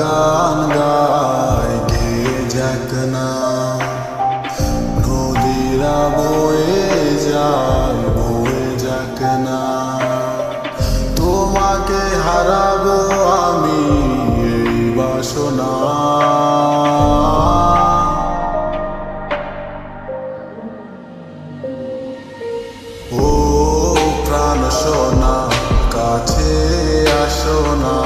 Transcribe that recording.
গান গায় গে যাক না, নদীরা বয়ে যাক না, তোমাকে হারাবো আমি এই বাসনা। ও প্রাণ সোনা কাছে আসো না।